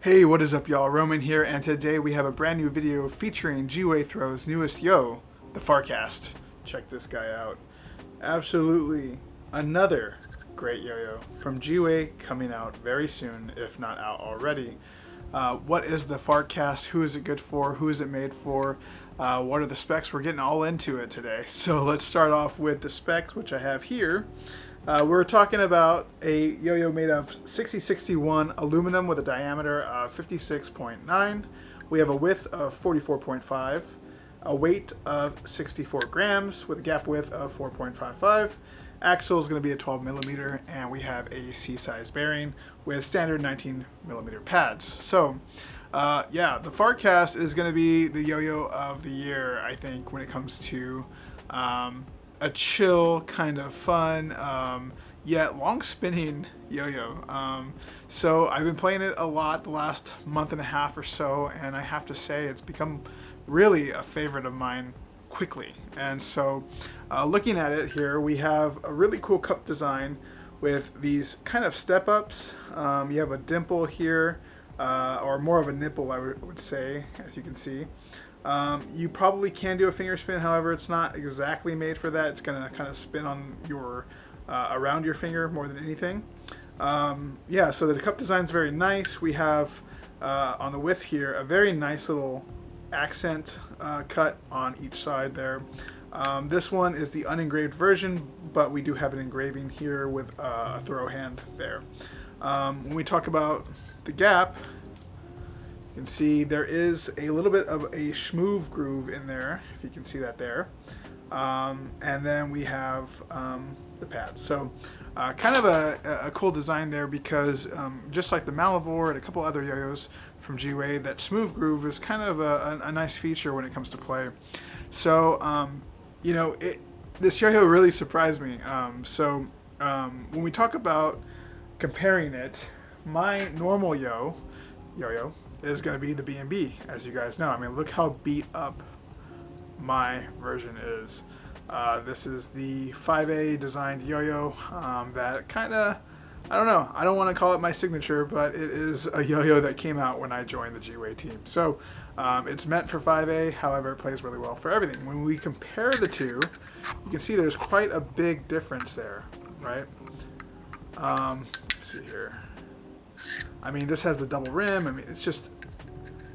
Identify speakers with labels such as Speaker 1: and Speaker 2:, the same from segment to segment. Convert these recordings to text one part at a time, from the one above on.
Speaker 1: Hey, what is up y'all? Roman here, and today we have a brand new video featuring GWAY newest yo, the Farcast. Check this guy out. Absolutely another great yo-yo from GWAY coming out very soon, if not out already. What is the Farcast? Who is it good for? Who is it made for? What are the specs? We're getting all into it today. So let's start off with the specs, which I have here. We're talking about a yo-yo made of 6061 aluminum with a diameter of 56.9. We have a width of 44.5, a weight of 64 grams with a gap width of 4.55. Axle is going to be a 12 millimeter, and we have a C-size bearing with standard 19 millimeter pads. So, yeah, the Farcast is going to be the yo-yo of the year, I think, when it comes to a chill, kind of fun, yet long spinning yo-yo. So I've been playing it a lot the last month and a half or so, and I have to say it's become really a favorite of mine quickly. And so looking at it here, we have a really cool cup design with these kind of step-ups. You have a dimple here, or more of a nipple, I would say, as you can see. You probably can do a finger spin, however, it's not exactly made for that. It's going to kind of spin on your around your finger more than anything. Yeah, so the cup design is very nice. We have on the width here a very nice little accent cut on each side there. This one is the unengraved version, but we do have an engraving here with a throw hand there. When we talk about the gap, you can see there is a little bit of a schmoove groove in there, if you can see that there. And then we have the pads. So kind of a cool design there because just like the Malivore and a couple other yo-yos from GWAY, that schmoove groove is kind of a nice feature when it comes to play. So, you know, this yo-yo really surprised me. When we talk about comparing it, my normal yo-yo is going to be the B&B, as you guys know. I mean, look how beat up my version is. This is the 5A designed yo-yo that kind of, I don't know, I don't want to call it my signature, but it is a yo-yo that came out when I joined the GWAY team. So it's meant for 5A, however, it plays really well for everything. When we compare the two, you can see there's quite a big difference there, right? Let's see here. I mean, this has the double rim. I mean, it's just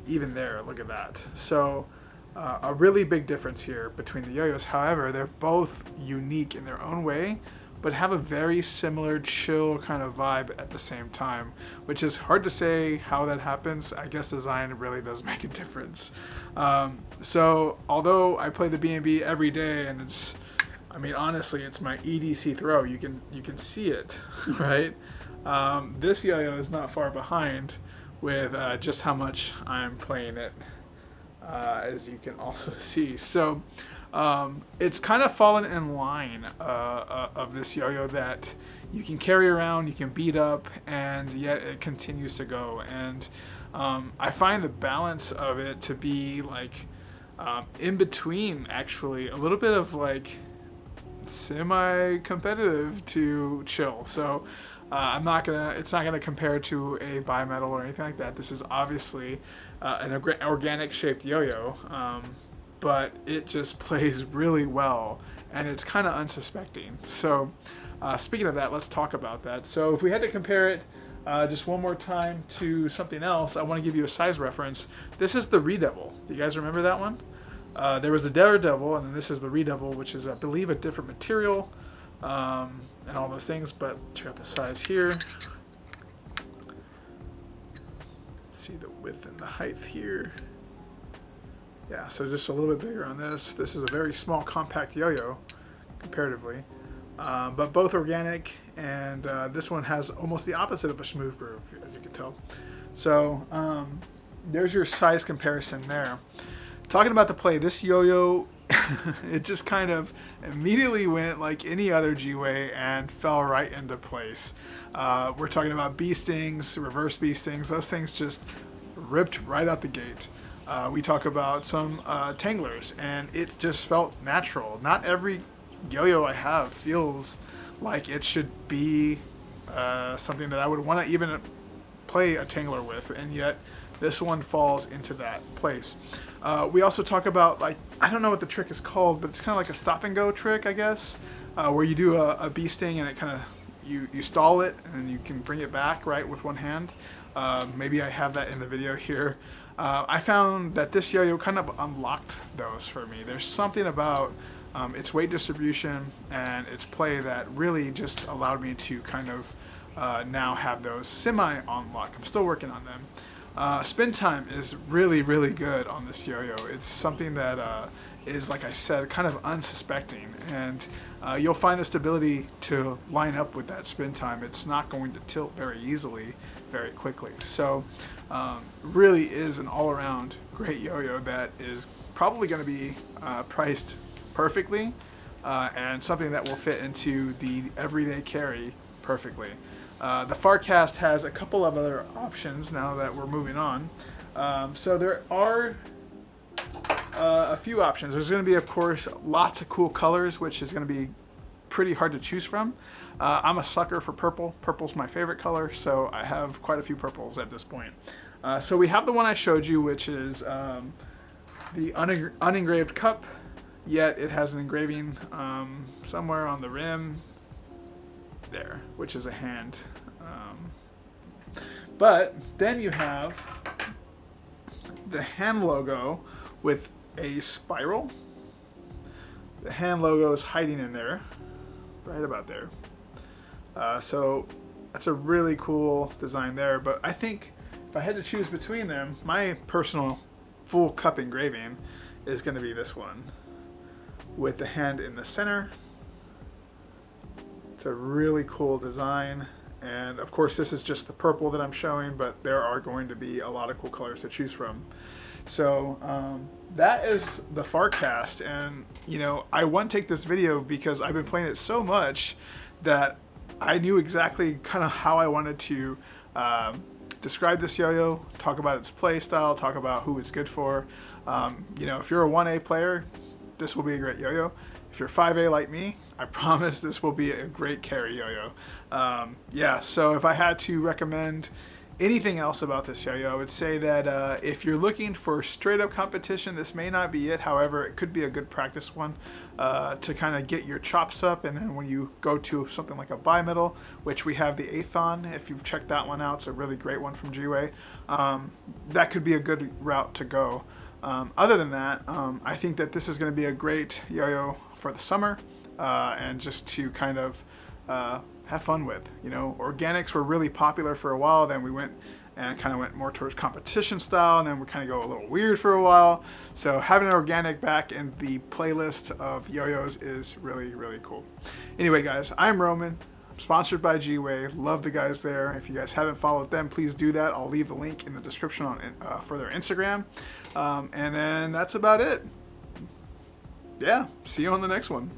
Speaker 1: even there. Look at that. So a really big difference here between the yo-yos. However, they're both unique in their own way, but have a very similar chill kind of vibe at the same time, which is hard to say how that happens. I guess design really does make a difference. So although I play the B&B every day, and it's, I mean, honestly, it's my EDC throw. You can see it, right? This yo-yo is not far behind with just how much I'm playing it, as you can also see. So it's kind of fallen in line of this yo-yo that you can carry around, you can beat up, and yet it continues to go. And I find the balance of it to be like in between, actually, a little bit of like semi-competitive to chill. So it's not gonna compare to a bimetal or anything like that. This is obviously an organic shaped yo-yo, but it just plays really well, and it's kind of unsuspecting. So speaking of that, let's talk about that. So if we had to compare it just one more time to something else, I want to give you a size reference. This is the Redevil. Do you guys remember that one? There was the Daredevil, and then this is the Redevil, which is, I believe, a different material. And all those things, but check out the size here. See the width and the height here. Yeah, so just a little bit bigger on this. This is a very small, compact yo-yo, comparatively, but both organic, and this one has almost the opposite of a schmoove groove, as you can tell. So there's your size comparison there. Talking about the play, this yo-yo, it just kind of immediately went like any other GWAY and fell right into place. We're talking about bee stings, reverse bee stings. Those things just ripped right out the gate. We talk about some tanglers, and it just felt natural. Not every yo-yo I have feels like it should be something that I would want to even play a tangler with, and yet this one falls into that place. We also talk about, like, I don't know what the trick is called, but it's kind of like a stop and go trick, I guess, where you do a bee sting and it kind of, you stall it and then you can bring it back, right, with one hand. Maybe I have that in the video here. I found that this yo-yo kind of unlocked those for me. There's something about its weight distribution and its play that really just allowed me to kind of now have those semi-on-lock. I'm still working on them. Spin time is really, really good on this yo-yo. It's something that is, like I said, kind of unsuspecting, and you'll find the stability to line up with that spin time. It's not going to tilt very easily, very quickly. So really is an all-around great yo-yo that is probably going to be priced perfectly, and something that will fit into the everyday carry perfectly. The Farcast has a couple of other options now that we're moving on. So there are a few options. There's going to be, of course, lots of cool colors, which is going to be pretty hard to choose from. I'm a sucker for purple. Purple's my favorite color, so I have quite a few purples at this point. So we have the one I showed you, which is the unengraved cup, yet it has an engraving somewhere on the rim there, which is a hand. But then you have the hand logo with a spiral. The hand logo is hiding in there, right about there. So that's a really cool design there, but I think if I had to choose between them, my personal full cup engraving is going to be this one with the hand in the center. It's a really cool design, and of course this is just the purple that I'm showing, but there are going to be a lot of cool colors to choose from. So that is the Farcast, and you know, I want to take this video because I've been playing it so much that I knew exactly kind of how I wanted to describe this yo-yo, talk about its play style, talk about who it's good for. You know, if you're a 1A player, this will be a great yo-yo. If you're 5A like me, I promise this will be a great carry yo-yo. Yeah, so if I had to recommend anything else about this yo-yo, I would say that if you're looking for straight up competition, this may not be it. However, it could be a good practice one to kind of get your chops up, and then when you go to something like a bimetal, which we have the Aethon, if you've checked that one out, it's a really great one from GWAY, that could be a good route to go. Other than that, I think that this is going to be a great yo-yo for the summer, and just to kind of have fun with. You know, organics were really popular for a while, then we went and kind of went more towards competition style, and then we kind of go a little weird for a while. So having an organic back in the playlist of yo-yos is really, really cool. Anyway, guys, I'm Roman. I'm sponsored by GWAY. Love the guys there. If you guys haven't followed them, please do that. I'll leave the link in the description on for their Instagram. And then that's about it. Yeah, see you on the next one.